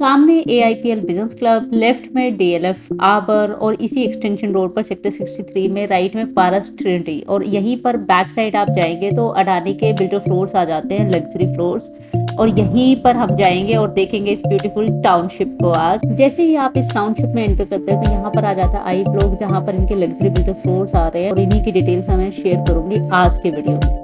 सामने AIPL business club, left में DLF आबर और इसी एक्सटेंशन रोड पर सेक्टर 63 में राइट में पारस ट्रिनिटी और यहीं पर बैक साइड आप जाएंगे तो अडानी के बिल्डर फ्लोर्स आ जाते हैं, लग्जरी फ्लोर्स। और यहीं पर हम जाएंगे और देखेंगे इस ब्यूटीफुल टाउनशिप को। आज जैसे ही आप इस टाउनशिप में एंटर करते हैं तो यहाँ पर आ जाता है आई ब्लॉक, जहाँ पर इनके लग्जरी बिल्डर फ्लोर्स आ रहे हैं और इन्हीं की डिटेल्स मैं शेयर करूंगी आज के वीडियो में।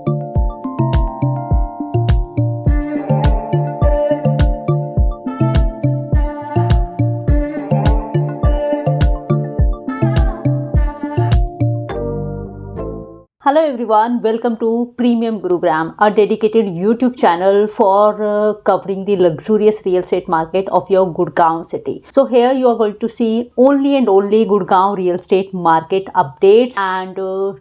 Hello everyone, welcome to Premium Gurugram, a dedicated YouTube channel for covering the luxurious real estate market of your Gurgaon city. So here you are going to see only and only Gurgaon real estate market updates and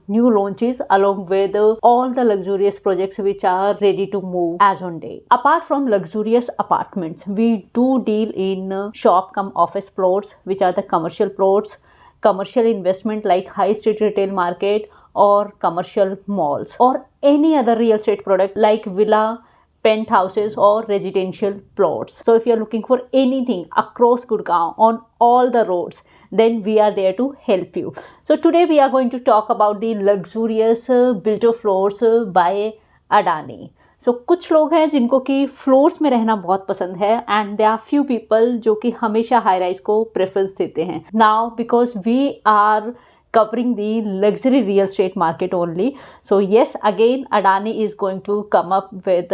new launches along with all the luxurious projects which are ready to move as on day. Apart from luxurious apartments, we do deal in shop cum office plots, which are the commercial plots, commercial investment like high street retail market or commercial malls, or any other real estate product like villa, penthouses or residential plots. So if you're looking for anything across Gurgaon on all the roads, then we are there to help you. So today we are going to talk about the luxurious builder floors by Adani. सो कुछ लोग हैं जिनको कि floors में रहना बहुत पसंद है and they are few people जो कि हमेशा हाई राइज को प्रेफरेंस देते हैं. Now because we are covering the luxury real estate market only. So yes, again Adani is going to come up with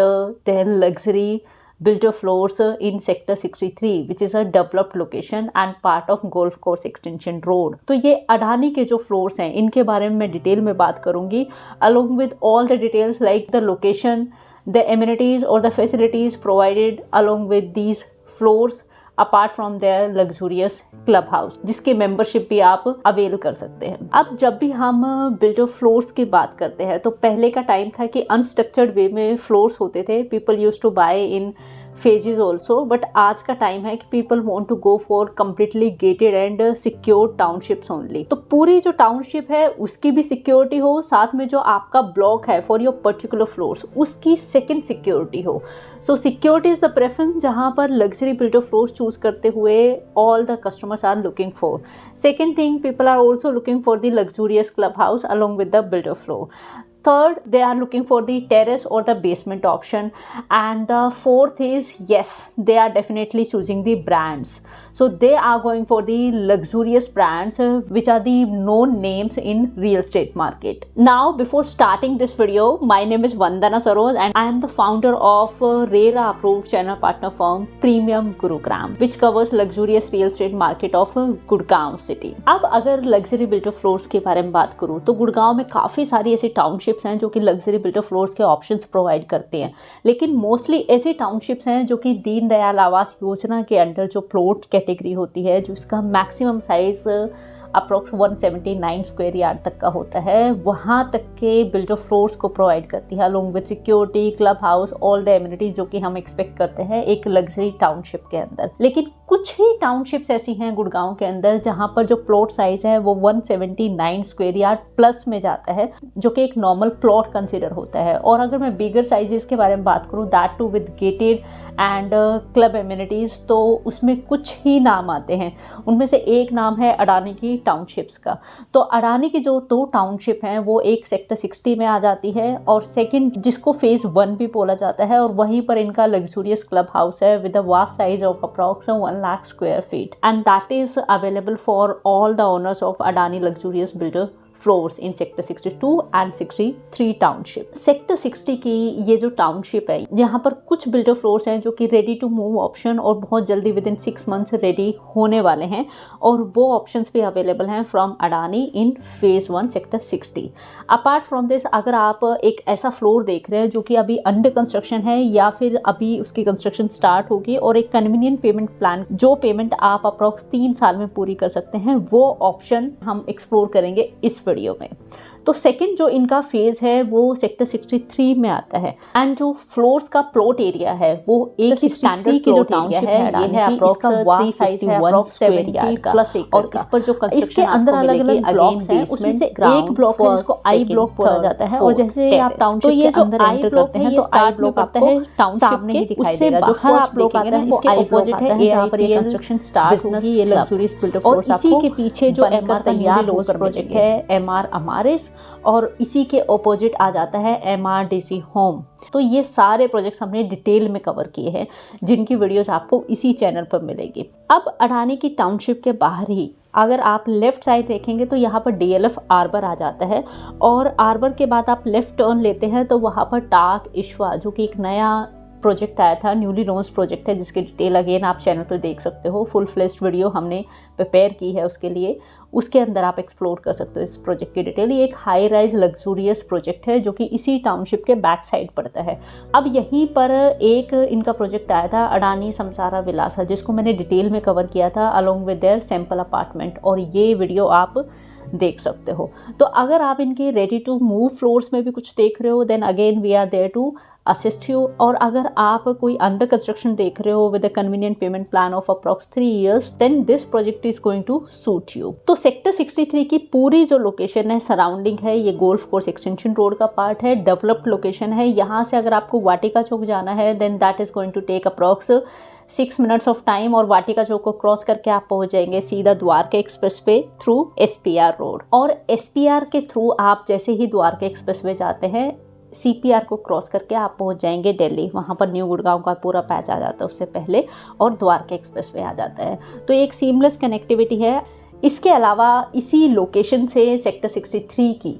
their luxury builder floors in sector 63, which is a developed location and part of golf course extension road. तो ये अडानी के जो floors हैं इनके बारे में मैं detail में बात करूंगी along with all the details like the location, the amenities or the facilities provided along with these floors apart from their luxurious club house, जिसकी मेंबरशिप भी आप अवेल कर सकते हैं. अब जब भी हम बिल्डर फ्लोर्स की बात करते हैं तो पहले का टाइम था कि अनस्ट्रक्चर्ड वे में फ्लोर्स होते थे. People used to buy in phases also, but आज का टाइम है कि people want to go for completely gated and secure townships only. तो पूरी जो टाउनशिप है उसकी भी सिक्योरिटी हो, साथ में जो आपका ब्लॉक है फॉर योर पर्टिकुलर फ्लोर्स उसकी सेकेंड सिक्योरिटी हो. So security is the preference जहाँ पर लग्जरी बिल्डर फ्लोर्स चूज करते हुए all the customers are looking for. Second thing, people are also looking for the luxurious clubhouse along with the builder floor. Third, they are looking for the terrace or the basement option. And the fourth is, yes, they are definitely choosing the brands. So they are going for the luxurious brands which are the known names in real estate market. Now, before starting this video, my name is Vandana Saroj and I am the founder of RERA approved channel partner firm Premium Gurugram, which covers luxurious real estate market of Gurgaon city. अब अगर luxury builder floors के बारे में बात करूँ तो गुड़गांव में काफ़ी सारी ऐसी टाउनशिप्स हैं जो कि लग्जरी बिल्डर फ्लोर्स के ऑप्शंस प्रोवाइड करते हैं, लेकिन मोस्टली ऐसी टाउनशिप्स हैं जो कि दीनदयाल आवास योजना के अंडर जो प्लॉट कैटेगरी होती है, जिसका maximum size approx 179 square yard तक का होता है, वहाँ तक के बिल्डर फ्लोर्स को प्रोवाइड करती है along with security, club house, all the amenities जो कि हम एक्सपेक्ट करते हैं एक लग्जरी टाउनशिप के अंदर. लेकिन कुछ ही टाउनशिप्स ऐसी हैं गुड़गांव के अंदर जहाँ पर जो प्लॉट साइज है वो 179 स्क्वायर यार्ड प्लस में जाता है, जो कि एक नॉर्मल प्लॉट कंसिडर होता है. और अगर मैं बिगर साइजेस के बारे में बात करूँ, that too with gated and club amenities, तो उसमें कुछ ही नाम आते हैं. उनमें से एक नाम है अडानी की टाउनशिप्स का. तो अडानी की जो दो टाउनशिप हैं वो एक सेक्टर 60 में आ जाती है और सेकंड जिसको फेज 1 भी बोला जाता है, और वहीं पर इनका लग्जूरियस क्लब हाउस है with a vast size of approx 1 lakh square feet and that is available for all the owners of Adani luxurious builder floors in sector 62 and 63 township. Sector 60 की ये जो टाउनशिप है यहाँ पर कुछ बिल्डर फ्लोर्स हैं जो कि रेडी टू मूव ऑप्शन और बहुत जल्दी विद इन 6 मंथ्स रेडी होने वाले हैं, और वो ऑप्शंस भी अवेलेबल हैं from Adani in phase 1 sector 60. Apart from this, अगर आप एक ऐसा फ्लोर देख रहे हैं जो कि अभी अंडर कंस्ट्रक्शन है या फिर अभी उसकी कंस्ट्रक्शन स्टार्ट होगी और एक कन्वीनियंट पेमेंट प्लान, जो पेमेंट आप अप्रॉक्स 3 साल में पूरी कर सकते हैं, वो ऑप्शन हम एक्सप्लोर करेंगे इस वीडियो में. तो सेकंड जो इनका फेज है वो सेक्टर 63 में आता है एंड जो फ्लोर्स का प्लॉट एरिया है वो एक ही स्टैंडर्ड की जो टाउनशिप है ये है अप्रॉक्स 351 स्क्वायर यार्ड का और इस पर जो कंस्ट्रक्शन के अंदर अलग अलग ब्लॉक्स हैं उसमें से एक ब्लॉक है जिसको आई ब्लॉक बोला जाता है और जैसे ही आप टाउनशिप के अंदर एंटर करते हैं तो आई ब्लॉक आपको टाउनशिप के उससे बाहर आप ब्लॉक आता है इसके ऑपोजिट है जहाँ पर ये कंस्ट्रक्शन स्टार्ट होगी ये लग्जरियस बिल्डर फ्लोर्स और इसी के पीछे जो एमआर तैयार होकर प्रोजेक्ट है एमआर अमारिस और इसी के ऑपोजिट आ जाता है एमआरडीसी होम। तो ये सारे प्रोजेक्ट्स हमने डिटेल में कवर किए हैं जिनकी वीडियोस आपको इसी चैनल पर मिलेगी। अब अडानी की टाउनशिप के बाहर ही अगर आप लेफ्ट साइड देखेंगे तो यहाँ पर डीएलएफ आर्बर आ जाता है और आर्बर के बाद आप लेफ्ट टर्न लेते हैं तो वहाँ पर टाक इश्वा जो कि एक नया प्रोजेक्ट आया था, न्यूली लॉन्च प्रोजेक्ट है जिसकी डिटेल अगेन आप चैनल पर देख सकते हो। फुल फ्लेश्ड वीडियो हमने प्रिपेयर की है उसके लिए, उसके अंदर आप एक्सप्लोर कर सकते हो इस प्रोजेक्ट की डिटेल। ये एक हाई राइज लग्जूरियस प्रोजेक्ट है जो कि इसी टाउनशिप के बैक साइड पड़ता है। अब यहीं पर एक इनका प्रोजेक्ट आया था अडानी समसारा विलासा जिसको मैंने डिटेल में कवर किया था along with their sample apartment और ये वीडियो आप देख सकते हो। तो अगर आप इनके रेडी टू मूव फ्लोर्स में भी कुछ देख रहे हो then again we are there to assist you. और अगर आप कोई अंडर कंस्ट्रक्शन देख रहे हो with a convenient payment plan of approx 3 years then this project is going to suit you. तो सेक्टर 63 की पूरी जो लोकेशन है सराउंडिंग है ये गोल्फ कोर्स एक्सटेंशन रोड का पार्ट है, डेवलप्ड लोकेशन है। यहाँ से अगर आपको वाटिका चौक जाना है then that is going to take approx 6 minutes of time और वाटिका चौक को क्रॉस करके आप पहुंच जाएंगे सीधा Dwarka express way through SPR road. और एसपीआर के थ्रू आप जैसे ही द्वारका एक्सप्रेस वे जाते हैं सीपीआर को क्रॉस करके आप पहुंच जाएंगे दिल्ली, वहाँ पर न्यू गुड़गांव का पूरा पैच आ जाता है उससे पहले और द्वारका एक्सप्रेस वे आ जाता है। तो एक सीमलेस कनेक्टिविटी है। इसके अलावा इसी लोकेशन से सेक्टर 63 की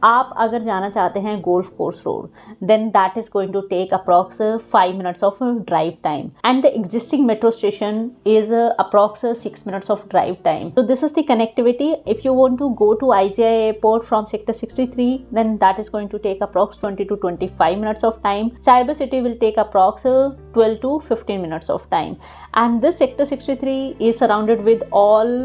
आप अगर जाना चाहते हैं golf course road then that is going to take approx 5 minutes of drive time and the existing metro station is approx 6 minutes of drive time. तो this is the connectivity. If you want to go to IGI airport from sector 63 then that is going to take approx 20 to 25 minutes of time. Cyber City will take approx 12 to 15 minutes of time. And this sector 63 is surrounded with all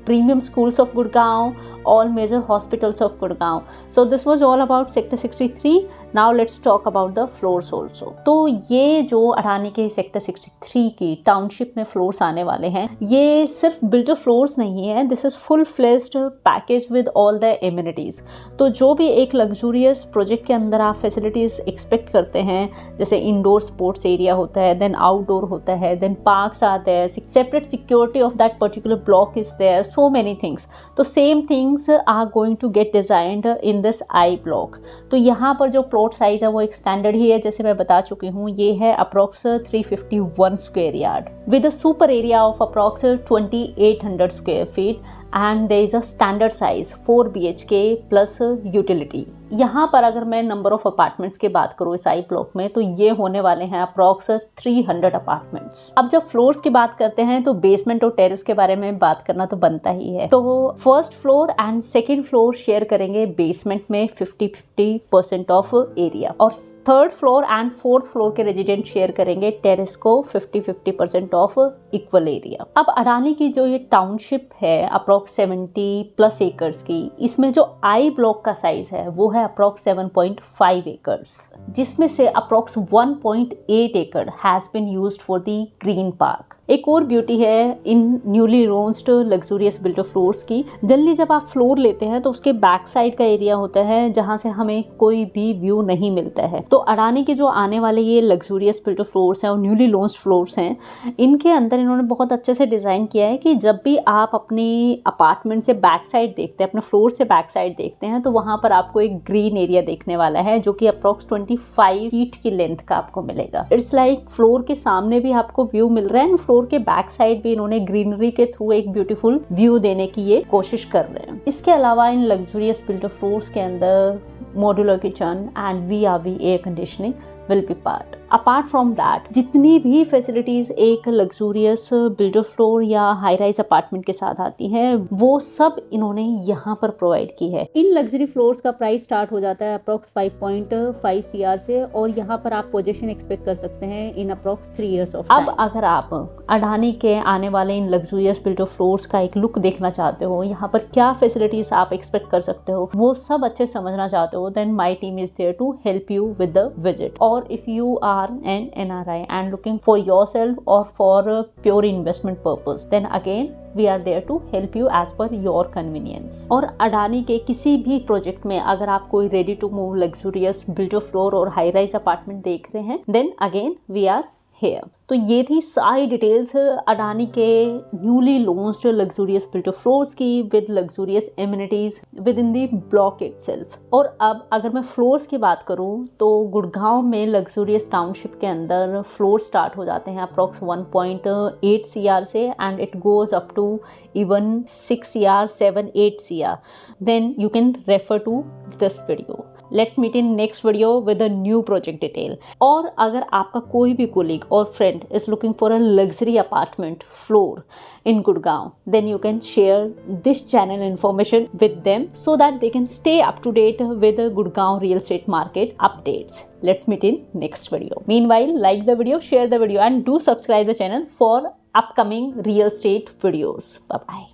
premium schools of Gurgaon, all major hospitals of Gurgaon. So this was all about sector 63. Now let's talk about the floors also. तो ये जो अडानी के sector 63 की township में floors आने वाले हैं ये सिर्फ बिल्डर फ्लोर्स नहीं है, this is full fleshed package with all the amenities. तो जो भी एक लग्जूरियस प्रोजेक्ट के अंदर आप फैसिलिटीज एक्सपेक्ट करते हैं जैसे इंडोर स्पोर्ट्स एरिया होता है, देन आउटडोर होता है, then parks are there, separate security of that particular block is there, so many things. तो same things are going to get designed in this I block. तो यहाँ पर जो plot size है वो एक स्टैंडर्ड ही है जैसे मैं बता चुकी हूँ, ये है approx 351 square yard with a super area of approx 2800 square feet and there is a standard size 4 BHK plus utility। यहाँ पर अगर मैं नंबर ऑफ अपार्टमेंट्स की बात करूँ इस आई ब्लॉक में तो ये होने वाले हैं अप्रॉक्स 300 अपार्टमेंट्स। अब जब फ्लोर्स की बात करते हैं तो बेसमेंट और टेरेस के बारे में बात करना तो बनता ही है। तो first floor and second floor share करेंगे बेसमेंट में 50-50% ऑफ एरिया और third floor and fourth floor के रेजिडेंट शेयर करेंगे टेरेस को 50-50% ऑफ इक्वल एरिया। अब अडानी की जो ये टाउनशिप है अप्रॉक्स 70+ एकर्स की, इसमें जो आई ब्लॉक का साइज है वो है अप्रॉक्स 7.5 एकर्स जिसमें से अप्रॉक्स 1.8 एकड़ has been used for the green park. एक और ब्यूटी है in newly launched luxurious builder floors की, जनरली जब आप फ्लोर लेते हैं तो उसके बैक साइड का एरिया होता है जहां से हमें कोई भी व्यू नहीं मिलता है। तो अडानी के जो आने वाले ये लग्जूरियस बिल्डर फ्लोर्स हैं और न्यूली लॉन्च्ड फ्लोर्स हैं, इनके अंदर इन्होंने बहुत अच्छे से डिज़ाइन किया है कि जब भी आप अपने अपार्टमेंट से बैक साइड देखते हैं, अपने फ्लोर से बैक साइड देखते हैं तो वहाँ पर आपको एक ग्रीन एरिया देखने वाला है जो कि अप्रॉक्स 25 फीट की लेंथ का आपको मिलेगा। इट्स लाइक फ्लोर के सामने भी आपको व्यू मिल रहा है एंड फ्लोर के बैक साइड भी इन्होंने ग्रीनरी के थ्रू एक ब्यूटीफुल व्यू देने की ये कोशिश कर रहे हैं। इसके अलावा इन लग्जूरियस बिल्डर फ्लोर्स के अंदर modular kitchen and VRV air conditioning will be part. Apart from that जितनी भी फैसिलिटीज एक लग्जूरियस बिल्डर फ्लोर या हाई राइज अपार्टमेंट के साथ आती हैं वो सब इन्होंने यहाँ पर प्रोवाइड की है। इन लग्जरी फ्लोर्स का प्राइस स्टार्ट हो जाता है अप्रोक्स 5.5 CR से और यहाँ पर आप पोजीशन एक्सपेक्ट कर सकते हैं इन अप्रोक्स 3 years ऑफ टाइम। अब अगर आप अडानी के आने वाले इन लग्जूरियस बिल्डर फ्लोर्स का एक लुक देखना चाहते हो, यहाँ पर क्या फैसिलिटीज आप एक्सपेक्ट कर सकते हो, वो सब अच्छे समझना चाहते हो, then my team is there to help you with the visit. और if you are an NRI and looking for yourself or for a pure investment purpose, then again we are there to help you as per your convenience। और अडानी के किसी भी project में अगर आप कोई ready to move luxurious builder floor और high rise apartment देख रहे हैं, then again we are here। तो ये थी सारी डिटेल्स अडानी के newly launched luxurious builder floors की with luxurious amenities within the block itself. और अब अगर मैं फ्लोर्स की बात करूँ तो गुड़गांव में लग्जूरियस टाउनशिप के अंदर फ्लोर स्टार्ट हो जाते हैं अप्रॉक्स 1.8 CR से and it goes up to even 6 CR, 7, 8 CR। Then you can refer to this video। Let's meet in next video with a new project detail। और अगर आपका कोई भी कोलीग और friend is looking for a luxury apartment floor in Gurgaon, then you can share this channel information with them so that they can stay up to date with the Gurgaon real estate market updates। Let's meet in next video। Meanwhile, like the video, share the video and do subscribe the channel for upcoming real estate videos। Bye bye।